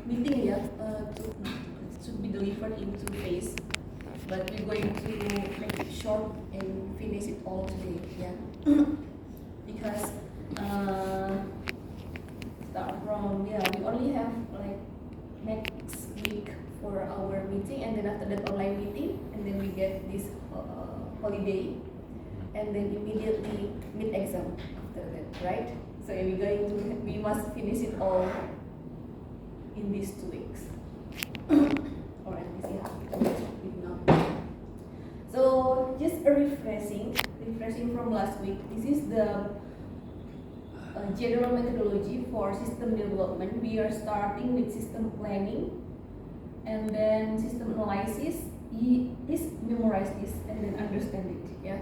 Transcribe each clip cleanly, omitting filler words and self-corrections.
meeting to be delivered in 2 days, but we're going to make it short and finish it all today. Yeah, because start from we only have like next week for our meeting, and then after that online meeting, and then we get this holiday, and then immediately mid exam after that, right? So we must finish it all in these 2 weeks. Alright, we see how it now. So just a refreshing from last week. This is the general methodology for system development. We are starting with system planning, and then system analysis. Please memorize this and then understand it. Yeah,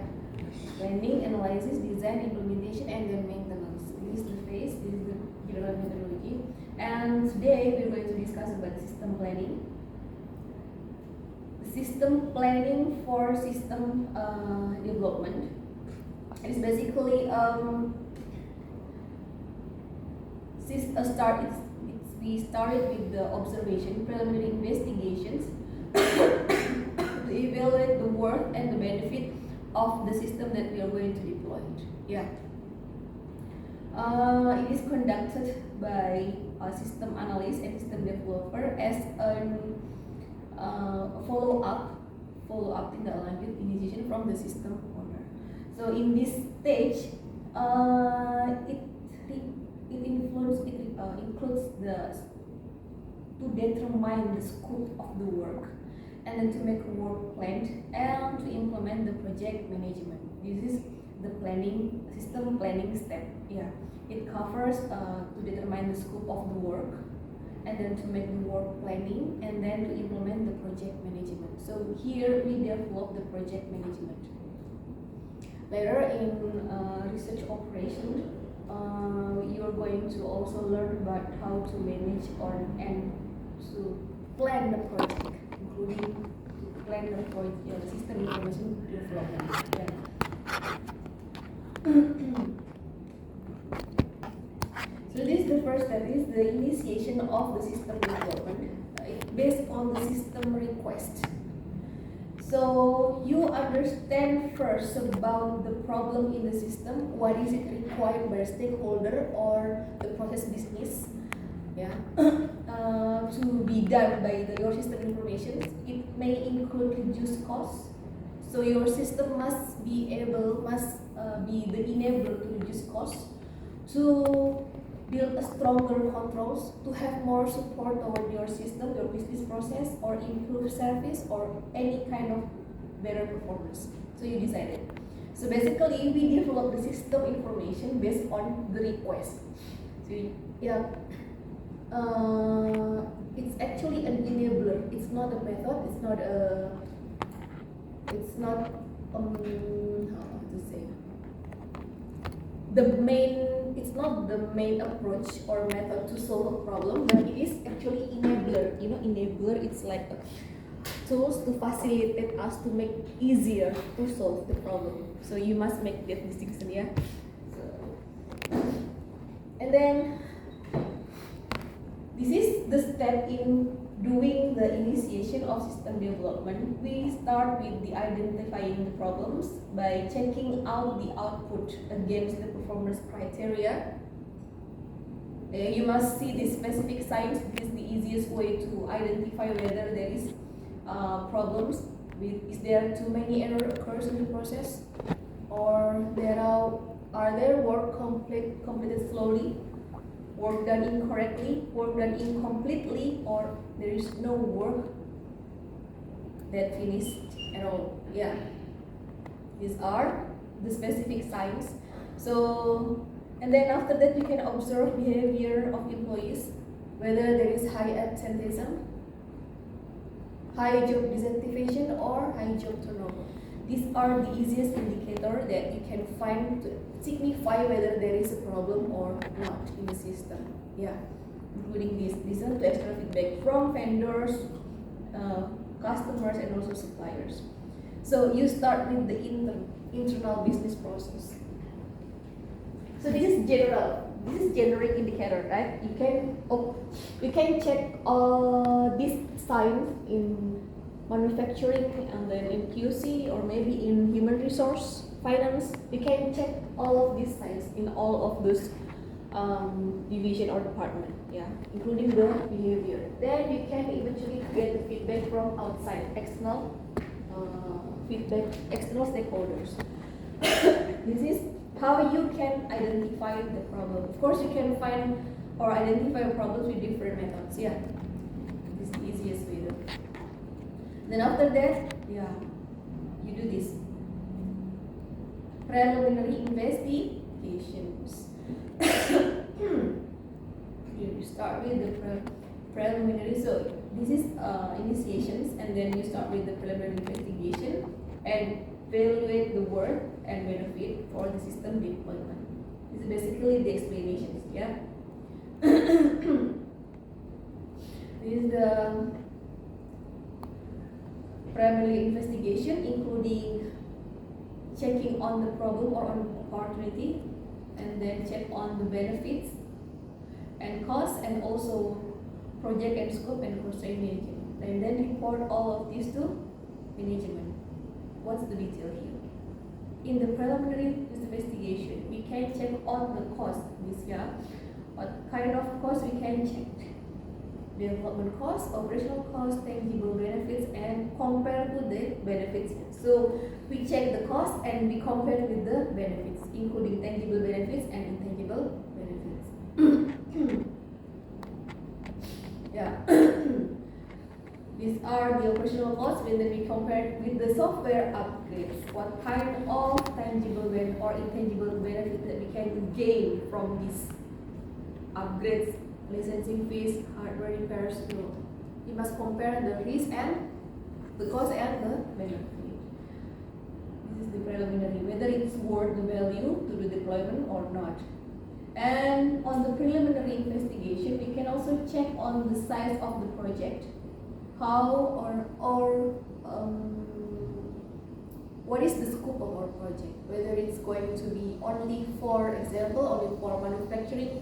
planning, analysis, design, implementation, and then maintenance. This is the phase. This is the general methodology. And today we're going to discuss about system planning. System planning for system development. It is basically we started with the observation, preliminary investigations to evaluate the worth and the benefit of the system that we are going to deploy. Yeah. It is conducted by a system analyst and system developer as a follow-up tindak lanjut initiation from the system owner. So in this stage, it includes to determine the scope of the work, and then to make a work plan and to implement the project management. This is the system planning step. Yeah, it covers to determine the scope of the work, and then to make the work planning, and then to implement the project management. So here we develop the project management. Later in research operation, you're going to also learn about how to manage and to plan the project, including to plan the project, system information development. Yeah. So this is the first step, is the initiation of the system development based on the system request. So you understand first about the problem in the system, what is it required by the stakeholder or the process business, yeah, to be done by your system information. It may include reduced costs. So your system must be the enabler to reduce costs, to build a stronger controls, to have more support toward your system, your business process, or improve service, or any kind of better performance. So you decided. So basically, we develop the system information based on the request. So yeah, it's actually an enabler. It's not a method. It's not how to say. It's not the main approach or method to solve a problem, but it is actually enabler. Enabler, it's like tools to facilitate us to make easier to solve the problem. So you must make that distinction, yeah. And then this is the step in doing the initiation of system development. We start with the identifying the problems by checking out the output against the performance criteria. You must see the specific signs. This is the easiest way to identify whether there is problems. Is there too many errors occurs in the process, or are there work completed slowly, work done incorrectly, work done incompletely, or there is no work that finished at all. Yeah, these are the specific signs. So, and then after that, you can observe behavior of employees, whether there is high absenteeism, high job dissatisfaction, or high job turnover. These are the easiest indicator that you can find to signify whether there is a problem or not in the system. Yeah, including listen to external feedback from vendors, customers, and also suppliers. So you start with the internal business process. So this is general this is generic indicator, right? You can check these signs in manufacturing and then in QC or maybe in human resource finance. You can check all of these signs in all of those division or department, yeah, including the behavior. Then you can eventually get the feedback from outside, external feedback, external stakeholders. This is how you can identify the problem. Of course, you can find or identify problems with different methods. Yeah, this is the easiest way. Then after that, yeah, you do this preliminary investigations. You start with the preliminary. So this is initiations, and then you start with the preliminary investigation and evaluate the worth and benefit for the system deployment. This is basically the explanations. Yeah. This is the primary investigation, including checking on the problem or on opportunity, and then check on the benefits and costs, and also project and scope and constraint management, and then report all of these to management. What's the detail here? In the preliminary investigation, we can check on the cost. What kind of cost we can check? Development cost, operational cost, tangible benefits, and compare to the benefits. So we check the cost and we compare with the benefits, including tangible benefits and intangible benefits. Yeah. These are the operational costs, and then we compare with the software upgrades. What kind of tangible or intangible benefit that we can gain from these upgrades, licensing fees, hardware repairs. So you must compare the risk and the cost and the benefit. This is the preliminary, whether it's worth the value to the deployment or not. And on the preliminary investigation, we can also check on the size of the project, how or what is the scope of our project, whether it's going to be only, for example, only for manufacturing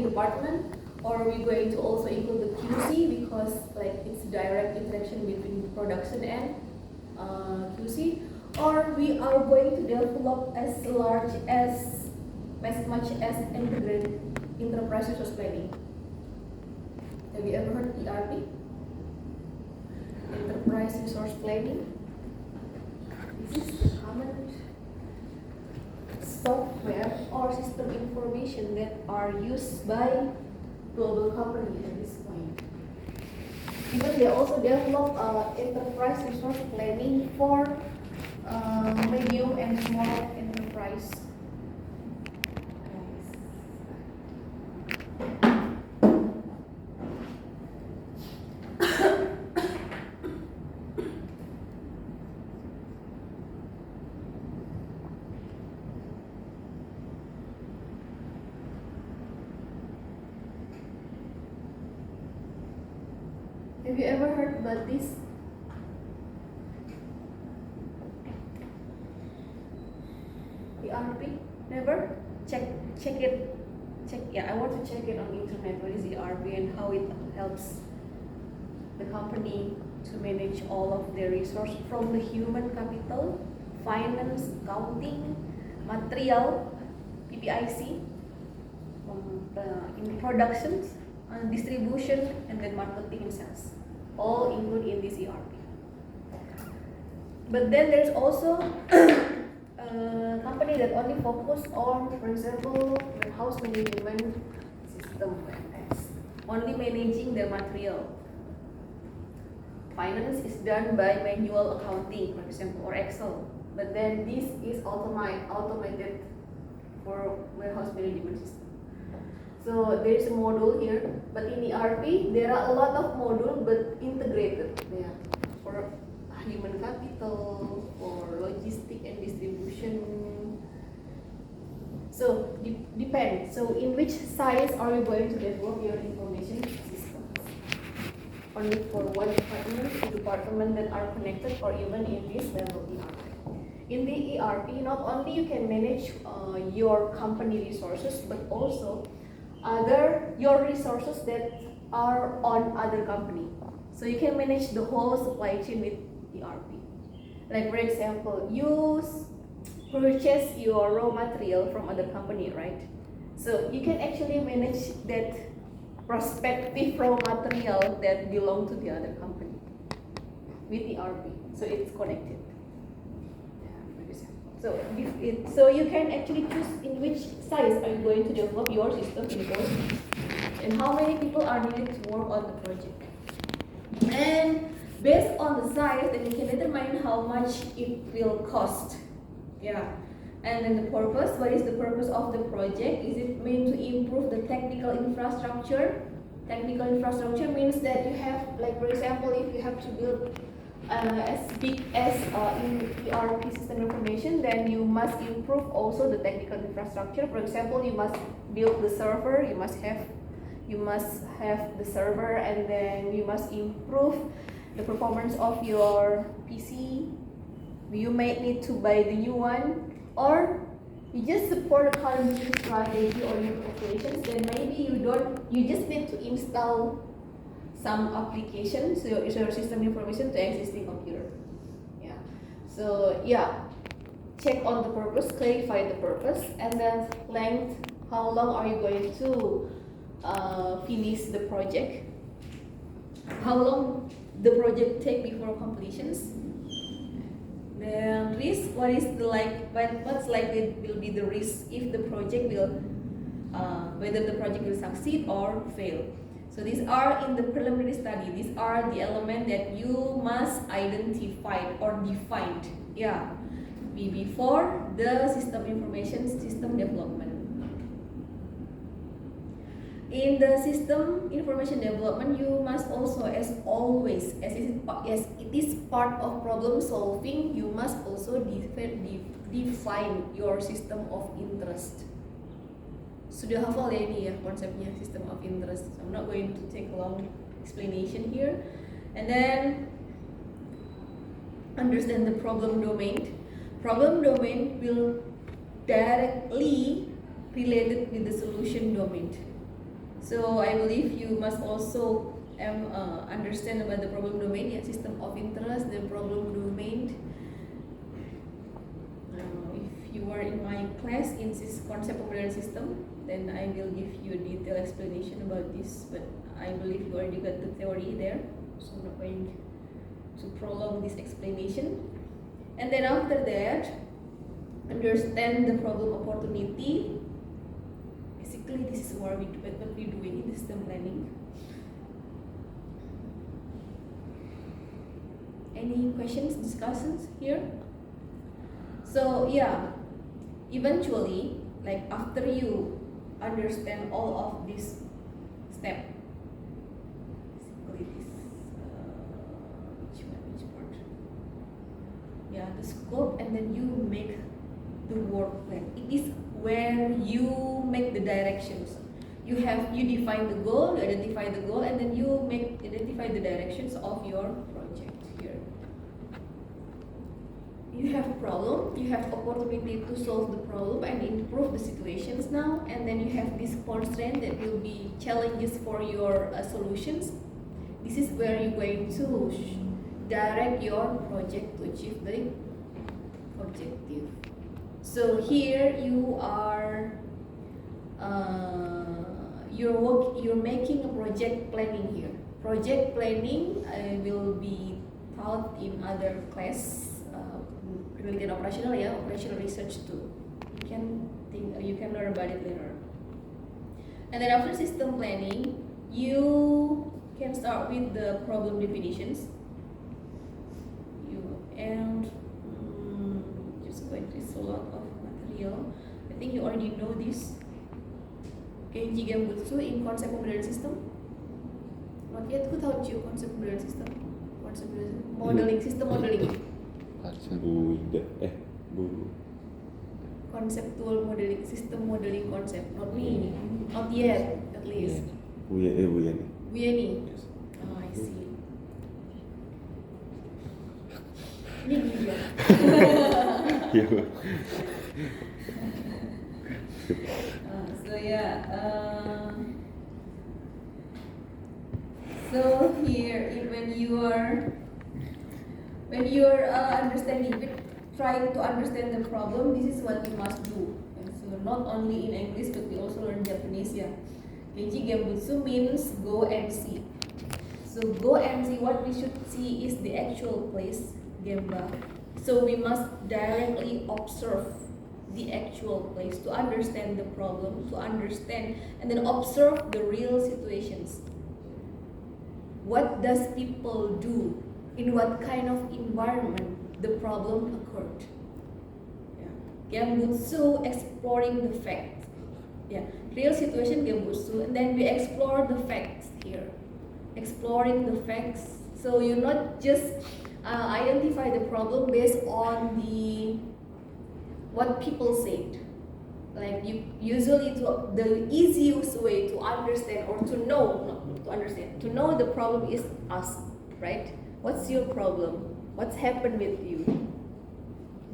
department, or we're going to also include the QC, because like it's direct interaction between production and QC, or we are going to develop as much as integrated enterprise resource planning. Have you ever heard ERP? Enterprise resource planning. This is the common software or system information that are used by global companies at this point. Even they also develop enterprise resource planning for medium and small enterprise. Have you ever heard about this? ERP? Never? Check it. I want to check it on the internet. What is ERP and how it helps the company to manage all of their resources, from the human capital, finance, accounting, material, PPIC, in productions, distribution, and then marketing and sales, all included in this ERP. But then there's also a company that only focus on, for example, warehouse management system, only managing their material. Finance is done by manual accounting, for example, or Excel. But then this is automated for warehouse management system. So there is a module here, but in ERP there are a lot of modules but integrated there for human capital, for logistic and distribution. So depends. So in which size are you going to develop your information systems? Only for one department, two departments that are connected, or even in this level ERP. in the ERP, not only you can manage your company resources, but also your resources that are on other company. So you can manage the whole supply chain with ERP. Like for example, you purchase your raw material from other company, right? So you can actually manage that prospective raw material that belong to the other company with ERP. So it's connected. So you can actually choose in which size are you going to develop your system in code, and how many people are needed to work on the project. And based on the size, then you can determine how much it will cost. Yeah. And then the purpose, what is the purpose of the project? Is it meant to improve the technical infrastructure? Technical infrastructure means that you have, like for example, if you have to build as big as in ERP system information, then you must improve also the technical infrastructure. For example, you must build the server, you must have the server, and then you must improve the performance of your PC. You may need to buy the new one, or you just support the current strategy or new operations. Then maybe you just need to install some applications, so your system information to existing computer. Yeah. So yeah, check on the purpose, clarify the purpose, and then length. How long are you going to finish the project? How long the project take before completions? Then risk. What's likely will be the risk if the project will whether the project will succeed or fail. So these are in the preliminary study. These are the elements that you must identify or define. Yeah, before the system information system development. In the system information development, you must also, as always, as it is part of problem solving, you must also define your system of interest. Sudah hafal ya ini ya konsepnya system of interest. So I'm not going to take a long explanation here. And then understand the problem domain. Problem domain will directly related with the solution domain. So I believe you must also understand about the problem domain, yeah, system of interest, the problem domain. If you are in my class in this concept of modern system, then I will give you a detailed explanation about this. But I believe you already got the theory there, so I'm not going to prolong this explanation. And then after that, understand the problem opportunity. Basically, this is what we're doing in system planning. Any questions, discussions here? So yeah, eventually, like after you understand all of these steps, basically this which part? Yeah, the scope, and then you make the work plan. It is where you make the directions. You define the goal, you identify the goal, and then you identify the directions of your project here. You have a problem, you have opportunity to solve the problem and improve the situations now, and then you have this constraint that will be challenges for your solutions. This is where you're going to direct your project to achieve the objective. So here you are you're making a project planning here. Project planning will be taught in other class, penelitian operational, yeah, operational research too. You can learn about it later. And then after system planning, you can start with the problem definitions. Just going to use a lot of material. I think you already know this. Kenji Gambutsu in concept of modern system. Not yet. Who taught you concept of modern system? Concept of modeling, system modeling. Conceptual modeling, system modeling concept. Not me. Not yet, at least. Uyeni. Yes. Oh, I see. Ini dia. Yeah. So yeah, so here when you are understanding it, trying to understand the problem, this is what you must do. And so not only in English but we also learn Japanese. Yeah, Kenji Gembutsu means go and see. So go and see, what we should see is the actual place, Gemba. So we must directly observe the actual place to understand the problem, to understand and then observe the real situations. What does people do? In what kind of environment the problem occurred? Yeah. Gembutsu, exploring the facts. Yeah. Real situation Gembutsu, and then we explore the facts here. Exploring the facts, so you not just identify the problem based on the what people said. Like you usually the easiest way to understand or to know, not to understand, to know the problem is ask, right? What's your problem? What's happened with you?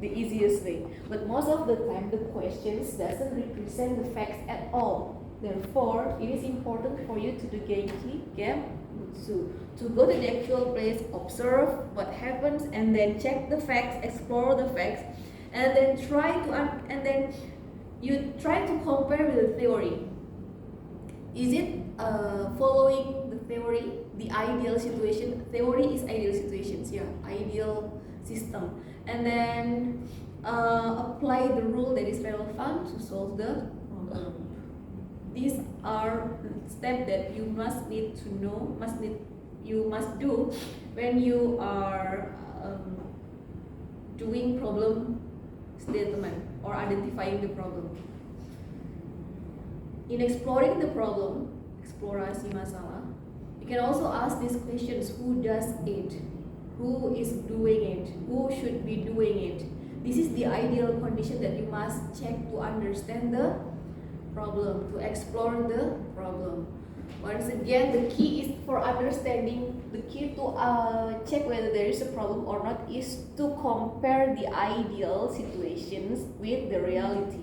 The easiest way. But most of the time the questions doesn't represent the facts at all. Therefore, it is important for you to do Genki Gembutsu, to go to the actual place, observe what happens, and then check the facts, explore the facts, and then you try to compare with the theory. Is it following the theory, the ideal situation? Theory is ideal situations, yeah, ideal system, and then apply the rule that is relevant to solve the problem. These are steps that you must need to know, you must do when you are doing problem statement or identifying the problem. In exploring the problem, eksplorasi masalah, you can also ask these questions: who does it? Who is doing it? Who should be doing it? This is the ideal condition that you must check to understand the problem, to explore the problem. Once again, the key is for understanding, the key to check whether there is a problem or not is to compare the ideal situations with the reality.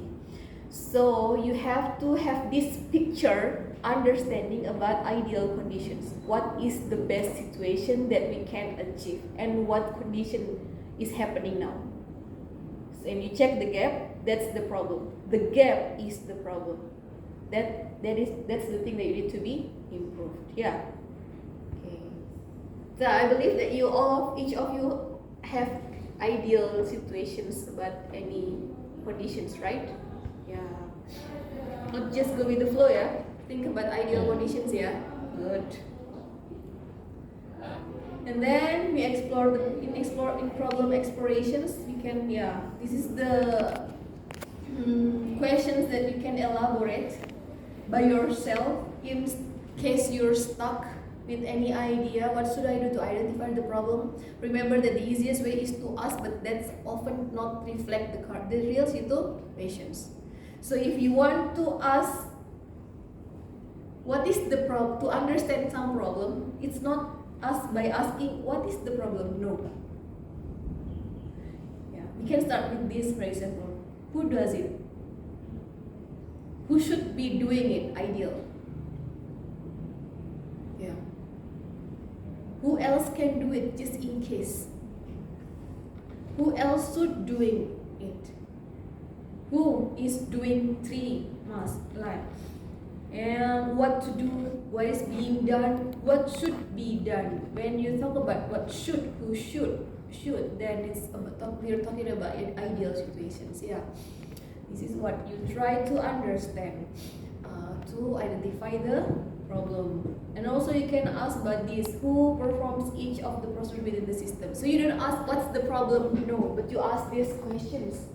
So you have to have this picture understanding about ideal conditions. What is the best situation that we can achieve and what condition is happening now. So when you check the gap, that's the problem. The gap is the problem. That's the thing that you need to be improved. Yeah. Okay. So I believe that each of you have ideal situations about any conditions, right? Yeah. Not just go with the flow, yeah. Think about ideal conditions, yeah. Good. And then we explore in problem explorations. We can, yeah. This is the questions that you can elaborate by yourself in case you're stuck with any idea. What should I do to identify the problem? Remember that the easiest way is to ask, but that's often not reflect the real situations. So if you want to ask what is the problem, to understand some problem, it's not ask by asking what is the problem. No. Yeah, we can start with this, for example. Who does it? Who should be doing it? Ideal. Yeah. Who else can do it just in case? Who else should doing it? Who is doing 3 mass line? And what to do, what is being done, what should be done. When you talk about what should, who should, then it's about we're talking about ideal situations. Yeah. This is what you try to understand to identify the problem. And also you can ask about this: who performs each of the procedures within the system? So you don't ask what's the problem, no, but you ask these questions.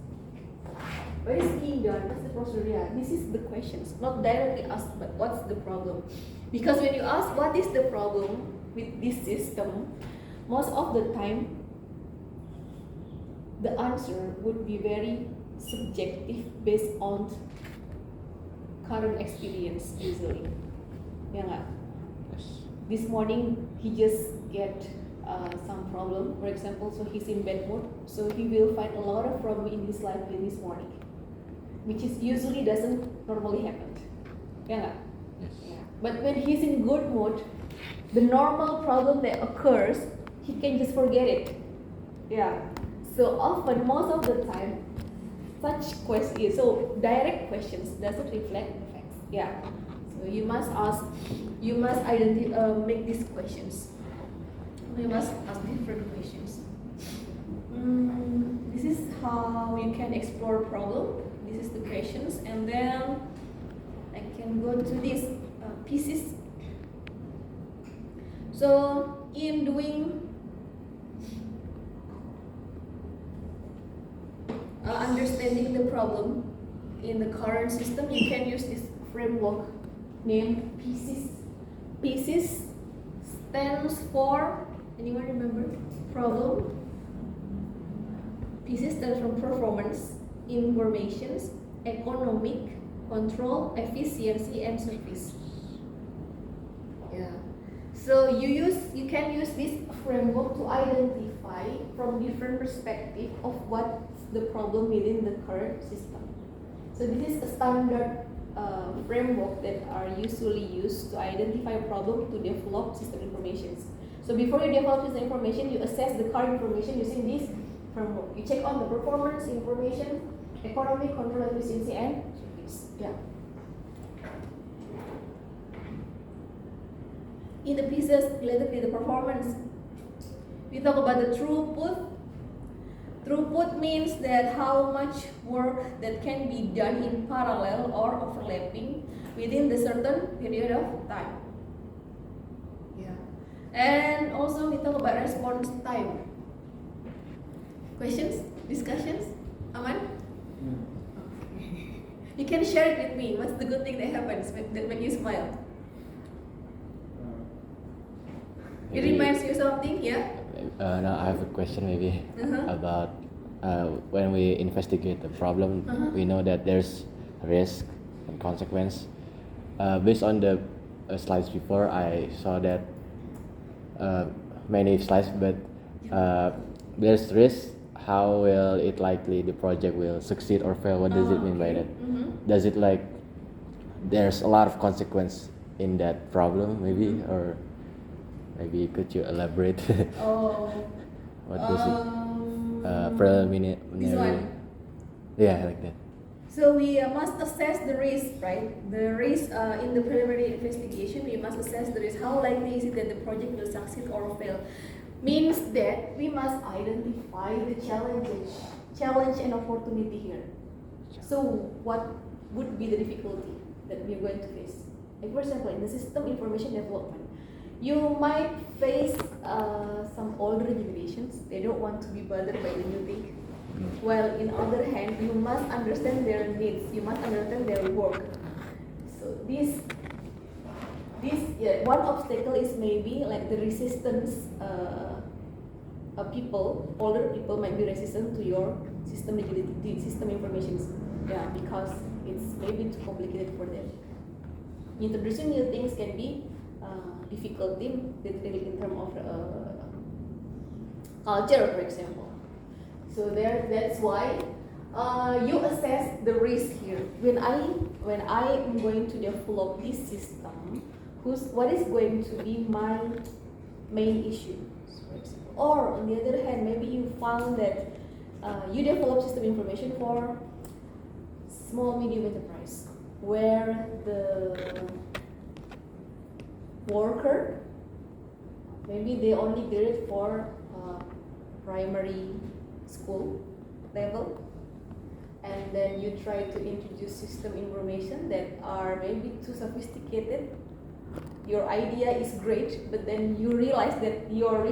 What is being done? What's the procedure? Yeah, this is the questions, not directly asked, but what's the problem? Because when you ask what is the problem with this system, most of the time the answer would be very subjective based on current experience usually. Yeah, nggak? This morning he just get some problem. For example, so he's in bad mood, so he will find a lot of problem in his life in this morning, which is usually doesn't normally happen. Yeah. Yes. Yeah. But when he's in good mood, the normal problem that occurs, he can just forget it. Yeah. So often, most of the time, such questions, so direct questions doesn't reflect the facts. Yeah. So you must ask, you must make these questions. You must ask different questions. This is how you can explore problem. This is the questions, and then I can go to these pieces. So in doing understanding the problem in the current system, you can use this framework named PIECES. PIECES stands for, anyone remember? Problem. PIECES stands for performance, informations, economic, control, efficiency, and service. Yeah. So you can use this framework to identify from different perspective of what's the problem within the current system. So this is a standard framework that are usually used to identify a problem to develop system informations. So before you develop system information, you assess the current information using this framework. You check on the performance, information, economic, control, efficiency, and service. Yeah. In the pieces related with the performance, we talk about the throughput. Throughput means that how much work that can be done in parallel or overlapping within the certain period of time. Yeah. And also we talk about response time. Questions? Discussions? Aman? You can share it with me. What's the good thing that happens that make you smile? It reminds you something, yeah? Now I have a question maybe about when we investigate the problem, we know that there's risk and consequence. Based on the slides before, I saw that many slides, but there's risk. How will it likely the project will succeed or fail? What does it mean by that? Does it like there's a lot of consequence in that problem maybe, or maybe could you elaborate? What does it preliminary? This one. Yeah, like that. So we must assess the risk, right? The risk in the preliminary investigation, we must assess the risk. How likely is it that the project will succeed or fail? Means that we must identify the challenge and opportunity here. So what would be the difficulty that we are going to face? Like for example, in the system information development, you might face some older generations. They don't want to be bothered by the new thing. While in other hand, you must understand their needs. You must understand their work. So this one obstacle is maybe like the resistance. People, older people might be resistant to your system informations. Yeah, because it's maybe too complicated for them. Introducing new things can be difficult in terms of culture, for example. So that's why you assess the risk here. When I am going to develop this system, what is going to be my main issue, for example. Or on the other hand, maybe you found that you develop system information for small medium enterprise, where the worker maybe they only graduate for primary school level, and then you try to introduce system information that are maybe too sophisticated. Your idea is great, but then you realize that your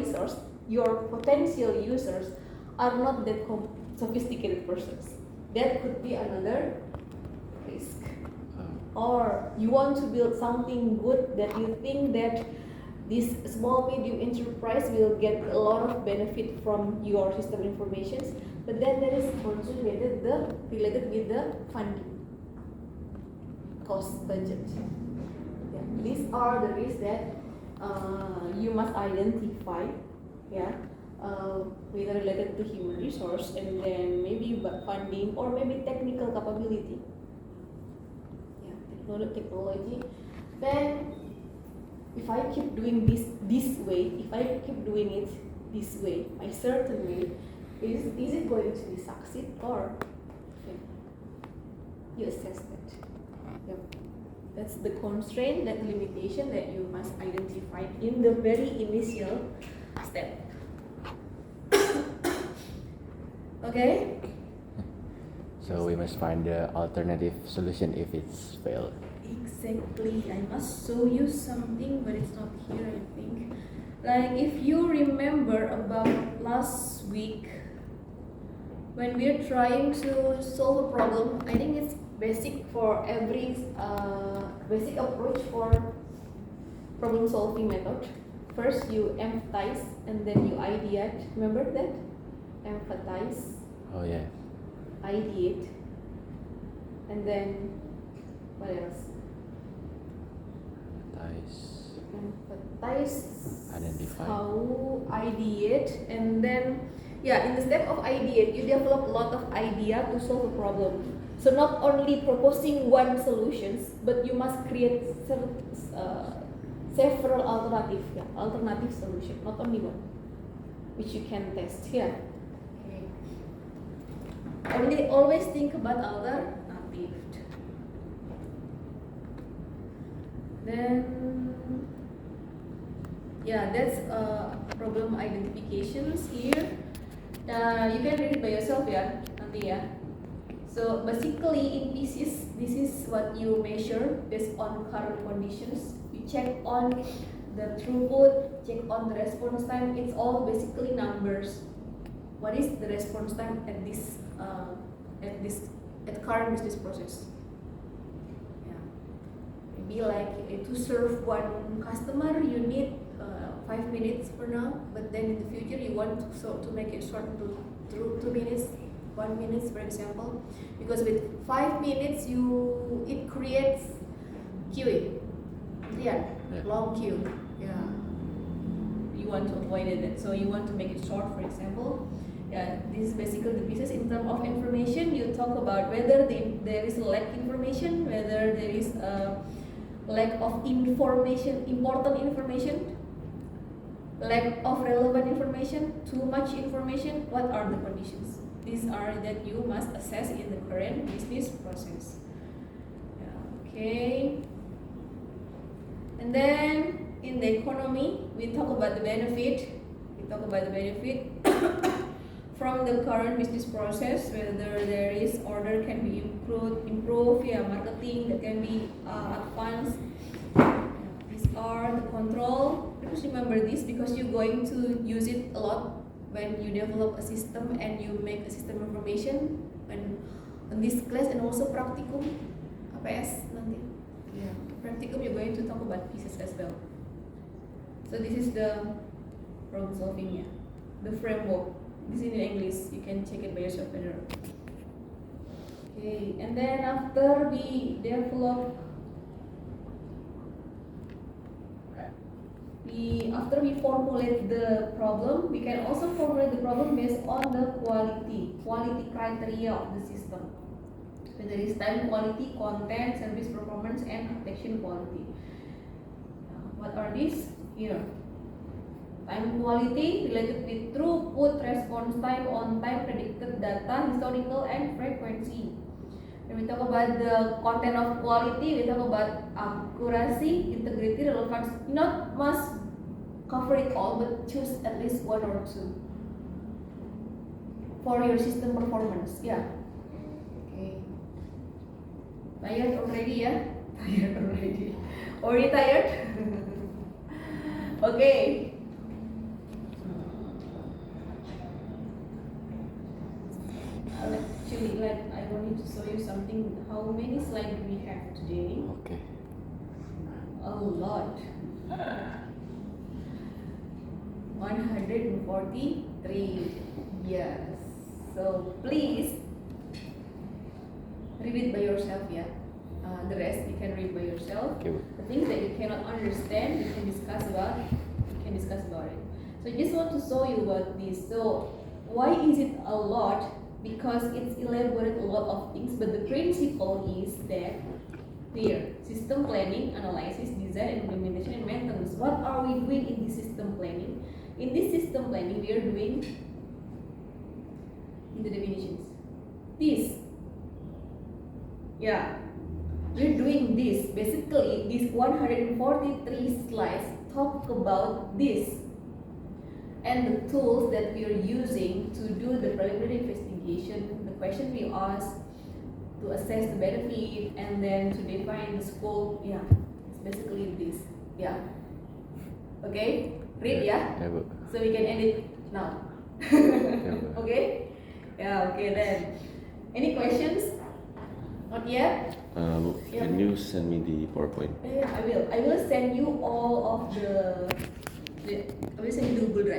potential users are not that sophisticated persons. That could be another risk. Or you want to build something good that you think that this small medium enterprise will get a lot of benefit from your system informations, but then there is also related with the funding cost budget. Yeah. These are the risks that you must identify yeah, whether related to human resource and then maybe funding or maybe technical capability. Yeah, technology. Then if I keep doing this way, if I keep doing it this way, a certain way, is it going to be succeed or fail? You assess that. Yep. That's the constraint, that limitation that you must identify in the very initial step. Okay? So we must find the alternative solution if it's failed. Exactly. I must show you something, but it's not here, I think. Like if you remember about last week, when we're trying to solve a problem, I think it's basic for every basic approach for problem solving method. First you empathize and then you ideate. Remember that? Empathize, Oh yeah. ideate, and then what else? Empathize, Identify. how, ideate, and then in the step of ideate you develop a lot of idea to solve a problem. So not only proposing one solutions, but you must create several alternative solution, not only one, which you can test here. Okay. Always think about alternative. Then that's problem identifications here. You can read it by yourself nanti ya. So basically in pieces, this is what you measure based on current conditions. You check on the throughput, check on the response time. It's all basically numbers. What is the response time at current business process? Maybe like to serve one customer you need 5 minutes for now, but then in the future you want to make it short to 2 minutes, 1 minute for example, because with 5 minutes it creates queuing, long queue. You want to avoid it, so you want to make it short for example. This is basically the pieces. In terms of information, you talk about whether there is lack information, whether there is a lack of information, important information, lack of relevant information, too much information. What are the conditions? These are that you must assess in the current business process. Okay. And then in the economy, we talk about the benefit. From the current business process, whether there is order can be improved, marketing that can be advanced. These are the control. Please remember this because you're going to use it a lot when you develop a system and you make a system information. When on this class and also practicum, APS nanti. Practicum you're going to talk about pieces as well. So this is the problem solving, the framework. This is in English, you can check it by yourself better. Okay, and then after we formulate the problem, we can also formulate the problem based on the quality criteria of the system. So there is time quality, content, service performance, and protection quality. What are these? Here. Time quality related with throughput, response time, on time, predicted data, historical, and frequency. When we talk about the content of quality, we talk about accuracy, integrity, relevance. Not must cover it all, but choose at least one or two for your system performance. Okay. Tired already, Tired already. Already tired? Okay. Actually, I wanted to show you something. How many slides do we have today? Okay. A lot. 143. Yes. So please read it by yourself. The rest you can read by yourself. Okay. The things that you cannot understand, you can discuss about it. So I just want to to show you about this. So why is it a lot? Because it's elaborated a lot of things, but the principle is that here, system planning, analysis, design, implementation, and maintenance. What are we doing in this system planning? In this system planning, we are doing in the definitions. This. Yeah. We're doing this. Basically, these 143 slides talk about this and the tools that we are using to do the preliminary investigation, the question we ask, to assess the benefit, and then to define the scope. Yeah, it's basically this. Yeah. Okay, read yeah. Yeah, Bu. So we can end it now. Bu. Okay. Yeah. Okay then. Any questions? Not yet. Can you send me the PowerPoint? Yeah, I will. I will send you all of the I will send you the Google Drive.